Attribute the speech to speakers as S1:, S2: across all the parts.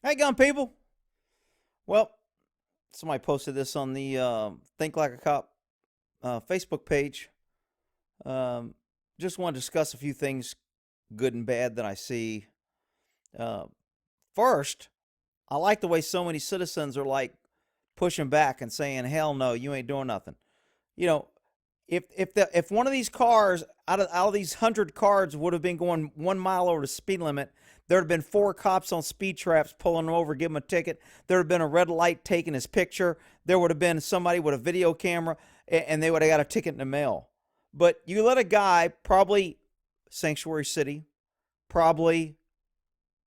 S1: Hey, gun people. Well, somebody posted this on the Think Like a Cop Facebook page. Um, just want to discuss a few things, good and bad, that I see. Uh, First, I like the way so many citizens are like pushing back and saying, "Hell no, you ain't doing nothing." You know, if one of these cars out of these 100 cars would have been going 1 mile over the speed limit, there'd have been four cops on speed traps pulling him over, giving him a ticket. There'd have been a red light taking his picture. There would have been somebody with a video camera, and they would have got a ticket in the mail. But you let a guy, probably sanctuary city, probably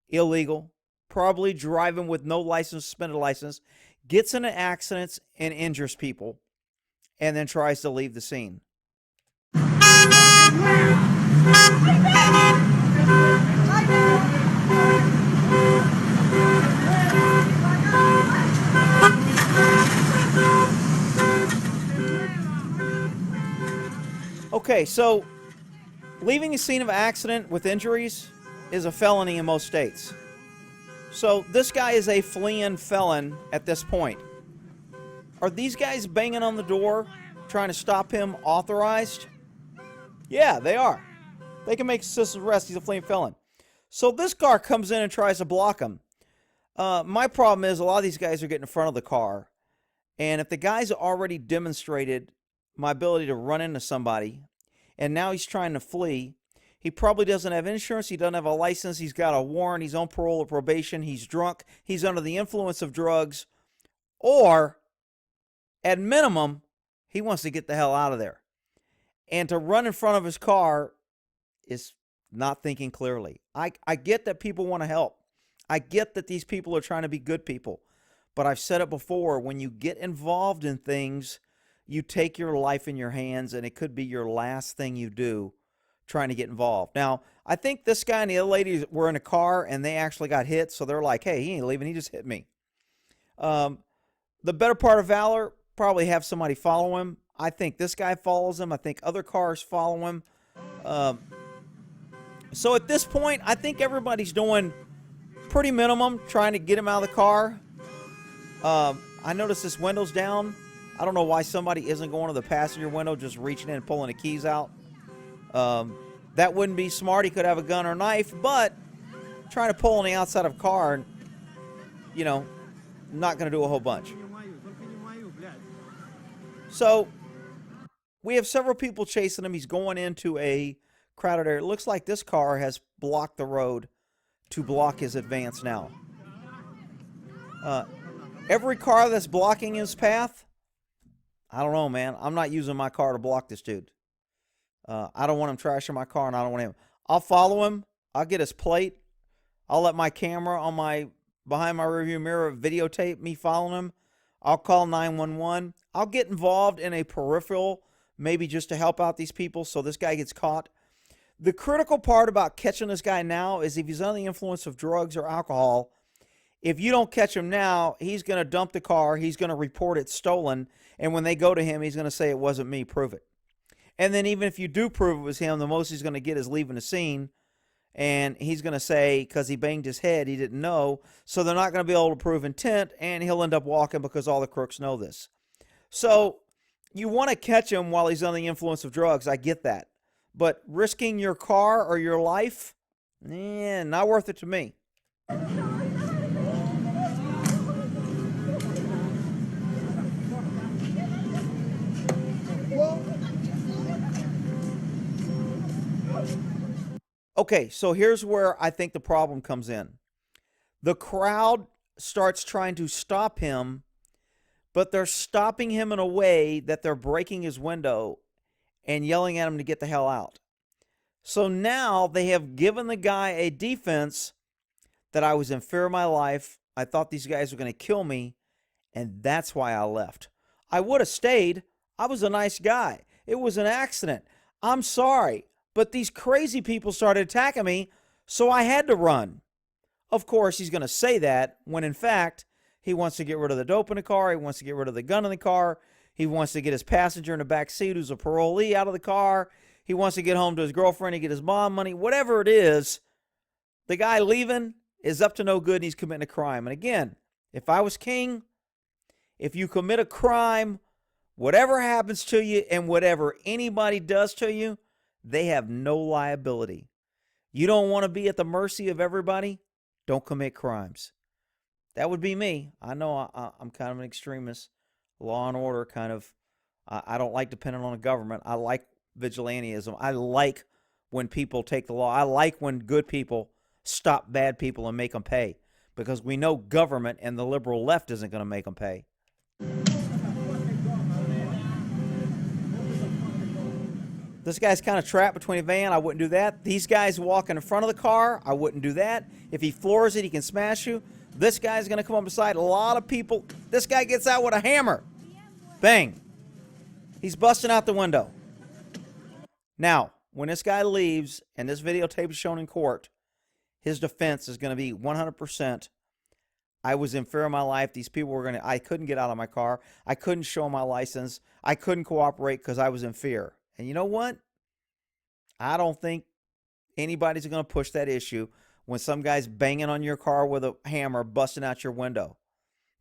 S1: illegal, probably driving with no license, suspended license, gets into accidents and injures people, and then tries to leave the scene. Okay, so leaving a scene of accident with injuries is a felony in most states. So this guy is a fleeing felon at this point. Are these guys banging on the door trying to stop him authorized? Yeah, they are. They can make citizen's arrest. He's a fleeing felon. So this car comes in and tries to block him. My problem is a lot of these guys are getting in front of the car. And if the guy's already demonstrated my ability to run into somebody, and now he's trying to flee, he probably doesn't have insurance. He doesn't have a license. He's got a warrant. He's on parole or probation. He's drunk. He's under the influence of drugs. Or, at minimum, he wants to get the hell out of there. And to run in front of his car is not thinking clearly. I get that people want to help. I get that these people are trying to be good people. But I've said it before, when you get involved in things, you take your life in your hands, and it could be your last thing you do trying to get involved. Now, I think this guy and the other lady were in a car, and they actually got hit, so they're like, hey, he ain't leaving, he just hit me. The better part of valor, probably have somebody follow him. I think this guy follows him. I think other cars follow him. Um, so at this point, I think everybody's doing pretty minimum trying to get him out of the car. I noticed this window's down. I don't know why somebody isn't going to the passenger window, just reaching in and pulling the keys out. That wouldn't be smart. He could have a gun or a knife, but trying to pull on the outside of a car, you know, not going to do a whole bunch. So we have several people chasing him. He's going into a crowded area. It looks like this car has blocked the road to block his advance now. Every car that's blocking his path, I don't know, man. I'm not using my car to block this dude. I don't want him trashing my car, and I don't want him. I'll follow him. I'll get his plate. I'll let my camera on my behind my rearview mirror videotape me following him. I'll call 911. I'll get involved in a peripheral, maybe just to help out these people so this guy gets caught. The critical part about catching this guy now is if he's under the influence of drugs or alcohol, if you don't catch him now, he's going to dump the car. He's going to report it stolen. And when they go to him, he's going to say, it wasn't me, prove it. And then even if you do prove it was him, the most he's going to get is leaving the scene. And he's going to say, because he banged his head, he didn't know. So they're not going to be able to prove intent, and he'll end up walking because all the crooks know this. So you want to catch him while he's under the influence of drugs. I get that. But risking your car or your life, not worth it to me. Okay, so here's where I think the problem comes in. The crowd starts trying to stop him, but they're stopping him in a way that they're breaking his window and yelling at him to get the hell out. So now they have given the guy a defense that I was in fear of my life. I thought these guys were going to kill me, and that's why I left. I would have stayed. I was a nice guy. It was an accident. I'm sorry. But these crazy people started attacking me, so I had to run. Of course, he's going to say that when, in fact, he wants to get rid of the dope in the car. He wants to get rid of the gun in the car. He wants to get his passenger in the back seat who's a parolee out of the car. He wants to get home to his girlfriend and get his mom money. Whatever it is, the guy leaving is up to no good and he's committing a crime. And again, if I was king, if you commit a crime, whatever happens to you and whatever anybody does to you, they have no liability. You don't want to be at the mercy of everybody? Don't commit crimes. That would be me. I know I'm kind of an extremist, law and order kind of. I don't like depending on the government. I like vigilantism. I like when people take the law. I like when good people stop bad people and make them pay, because we know government and the liberal left isn't going to make them pay. This guy's kind of trapped between a van. I wouldn't do that. These guys walking in front of the car. I wouldn't do that. If he floors it, he can smash you. This guy's going to come up beside a lot of people. This guy gets out with a hammer. Bang. He's busting out the window. Now, when this guy leaves and this videotape is shown in court, his defense is going to be 100%. I was in fear of my life. These people were going to, I couldn't get out of my car. I couldn't show my license. I couldn't cooperate because I was in fear. And you know what? I don't think anybody's going to push that issue when some guy's banging on your car with a hammer, busting out your window.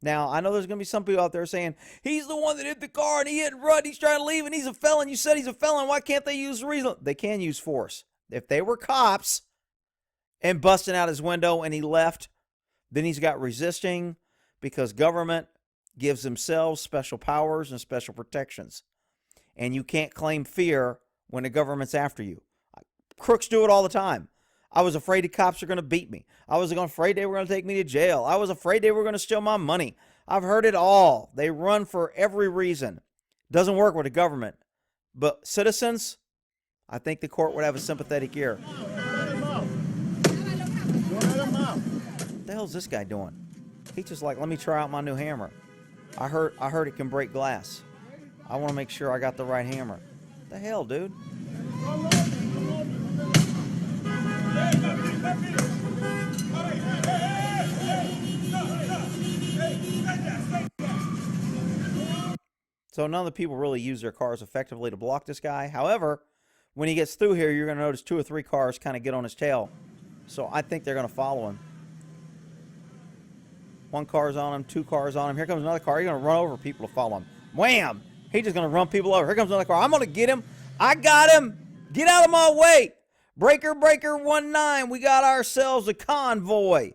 S1: Now, I know there's going to be some people out there saying, he's the one that hit the car and he hit and run. He's trying to leave and he's a felon. You said he's a felon. Why can't they use reason? They can use force. If they were cops and busting out his window and he left, then he's got resisting, because government gives themselves special powers and special protections. And you can't claim fear when the government's after you. Crooks do it all the time. I was afraid the cops are going to beat me. I was afraid they were going to take me to jail. I was afraid they were going to steal my money. I've heard it all. They run for every reason. Doesn't work with the government. But citizens, I think the court would have a sympathetic ear. What the hell is this guy doing? He's just like, let me try out my new hammer. I heard it can break glass. I want to make sure I got the right hammer. What the hell, dude? So none of the people really use their cars effectively to block this guy. However, when he gets through here, you're going to notice 2 or 3 cars kind of get on his tail. So I think they're going to follow him. 1 car's on him, 2 cars on him. Here comes another car. He's going to run over people to follow him. Wham! He's just going to run people over. Here comes another car. I'm going to get him. I got him. Get out of my way. Breaker, breaker, 19. We got ourselves a convoy.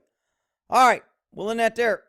S1: All right. We'll end that there.